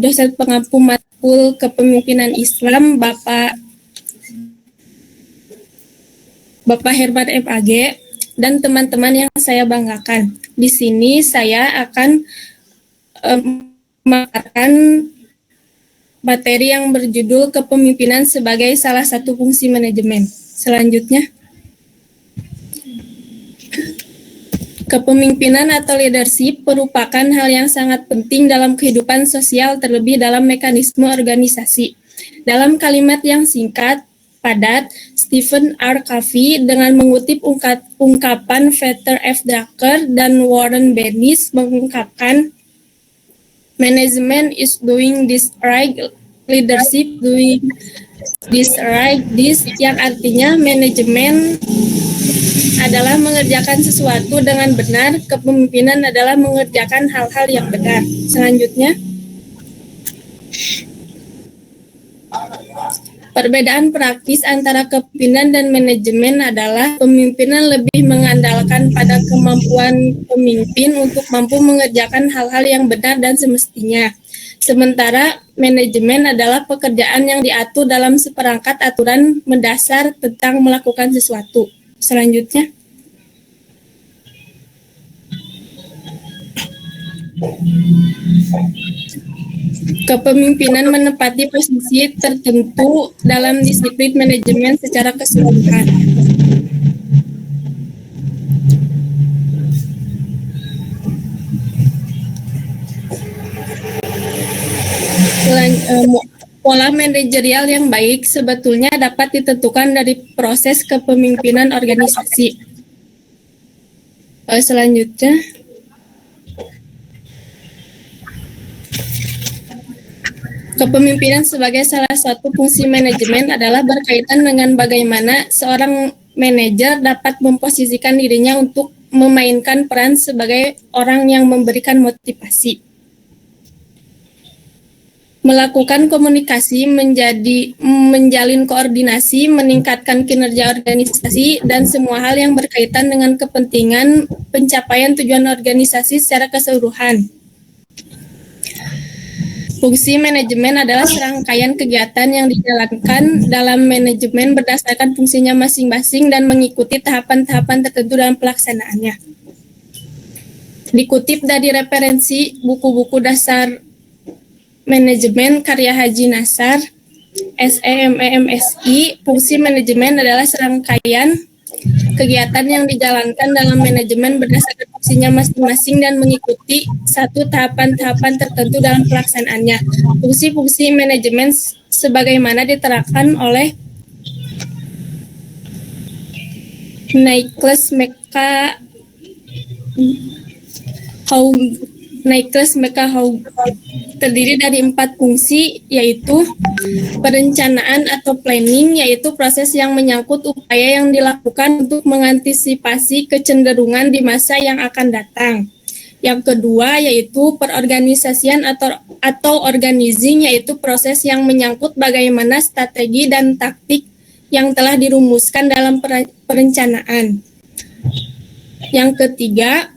dosen pengampu matkul kepemimpinan Islam Bapak Herman MAG, dan teman-teman yang saya banggakan. Di sini saya akan memaparkan materi yang berjudul kepemimpinan sebagai salah satu fungsi manajemen. Selanjutnya, kepemimpinan atau leadership merupakan hal yang sangat penting dalam kehidupan sosial, terlebih dalam mekanisme organisasi. Dalam kalimat yang singkat, padat, Stephen R. Covey dengan mengutip ungkapan Peter F. Drucker dan Warren Bennis mengungkapkan, "Management is doing this right, leadership doing this right." This yang artinya manajemen adalah mengerjakan sesuatu dengan benar, kepemimpinan adalah mengerjakan hal-hal yang benar. Selanjutnya, perbedaan praktis antara kepemimpinan dan manajemen adalah pemimpinan lebih mengandalkan pada kemampuan pemimpin untuk mampu mengerjakan hal-hal yang benar dan semestinya. Sementara manajemen adalah pekerjaan yang diatur dalam seperangkat aturan mendasar tentang melakukan sesuatu. Selanjutnya, kepemimpinan menempati posisi tertentu dalam disiplin manajemen secara keseluruhan. Pola manajerial yang baik sebetulnya dapat ditentukan dari proses kepemimpinan organisasi. Selanjutnya, kepemimpinan sebagai salah satu fungsi manajemen adalah berkaitan dengan bagaimana seorang manajer dapat memposisikan dirinya untuk memainkan peran sebagai orang yang memberikan motivasi, melakukan komunikasi, menjalin koordinasi, meningkatkan kinerja organisasi, dan semua hal yang berkaitan dengan kepentingan pencapaian tujuan organisasi secara keseluruhan. Fungsi manajemen adalah serangkaian kegiatan yang dijalankan dalam manajemen berdasarkan fungsinya masing-masing dan mengikuti tahapan-tahapan tertentu dalam pelaksanaannya. Dikutip dari referensi buku-buku dasar manajemen karya Haji Nassar, SEMEMSI, fungsi manajemen adalah serangkaian kegiatan yang dijalankan dalam manajemen berdasarkan fungsinya masing-masing dan mengikuti satu tahapan-tahapan tertentu dalam pelaksanaannya. Fungsi-fungsi manajemen sebagaimana diterapkan oleh Nicholas McCahogue terdiri dari 4 fungsi, yaitu perencanaan atau planning, yaitu proses yang menyangkut upaya yang dilakukan untuk mengantisipasi kecenderungan di masa yang akan datang. Yang kedua yaitu perorganisasian atau organizing, yaitu proses yang menyangkut bagaimana strategi dan taktik yang telah dirumuskan dalam perencanaan. Yang ketiga,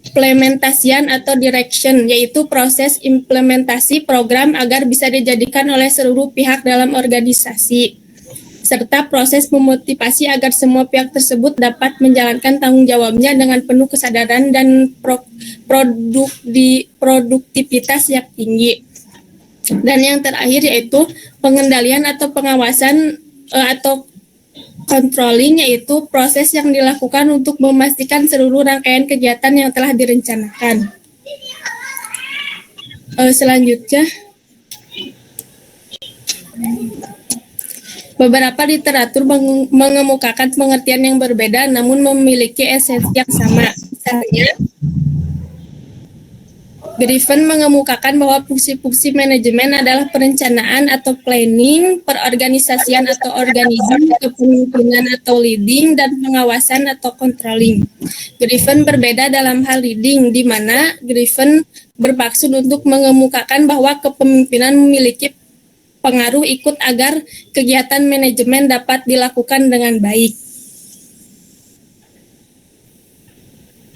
implementasian atau direction, yaitu proses implementasi program agar bisa dijadikan oleh seluruh pihak dalam organisasi, serta proses memotivasi agar semua pihak tersebut dapat menjalankan tanggung jawabnya dengan penuh kesadaran dan produktivitas yang tinggi. Dan yang terakhir yaitu pengendalian atau pengawasan atau controlling, yaitu proses yang dilakukan untuk memastikan seluruh rangkaian kegiatan yang telah direncanakan. Selanjutnya, beberapa literatur mengemukakan pengertian yang berbeda namun memiliki esensi yang sama. Misalnya, Griffin mengemukakan bahwa fungsi-fungsi manajemen adalah perencanaan atau planning, perorganisasian atau organizing, kepemimpinan atau leading, dan pengawasan atau controlling. Griffin berbeda dalam hal leading, di mana Griffin bermaksud untuk mengemukakan bahwa kepemimpinan memiliki pengaruh ikut agar kegiatan manajemen dapat dilakukan dengan baik.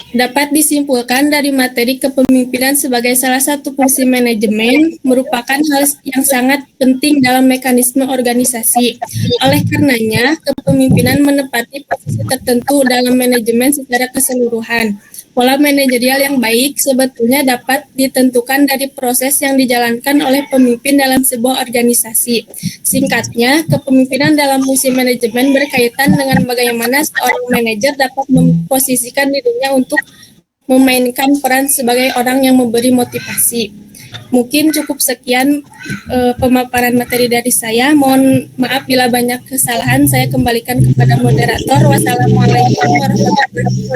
Dapat disimpulkan dari materi kepemimpinan sebagai salah satu fungsi manajemen merupakan hal yang sangat penting dalam mekanisme organisasi. Oleh karenanya, kepemimpinan menepati posisi tertentu dalam manajemen secara keseluruhan. Pola manajerial yang baik sebetulnya dapat ditentukan dari proses yang dijalankan oleh pemimpin dalam sebuah organisasi. Singkatnya, kepemimpinan dalam fungsi manajemen berkaitan dengan bagaimana seorang manajer dapat memposisikan dirinya untuk memainkan peran sebagai orang yang memberi motivasi. Mungkin cukup sekian pemaparan materi dari saya. Mohon maaf bila banyak kesalahan. Saya kembalikan kepada moderator. Wassalamualaikum warahmatullahi wabarakatuh.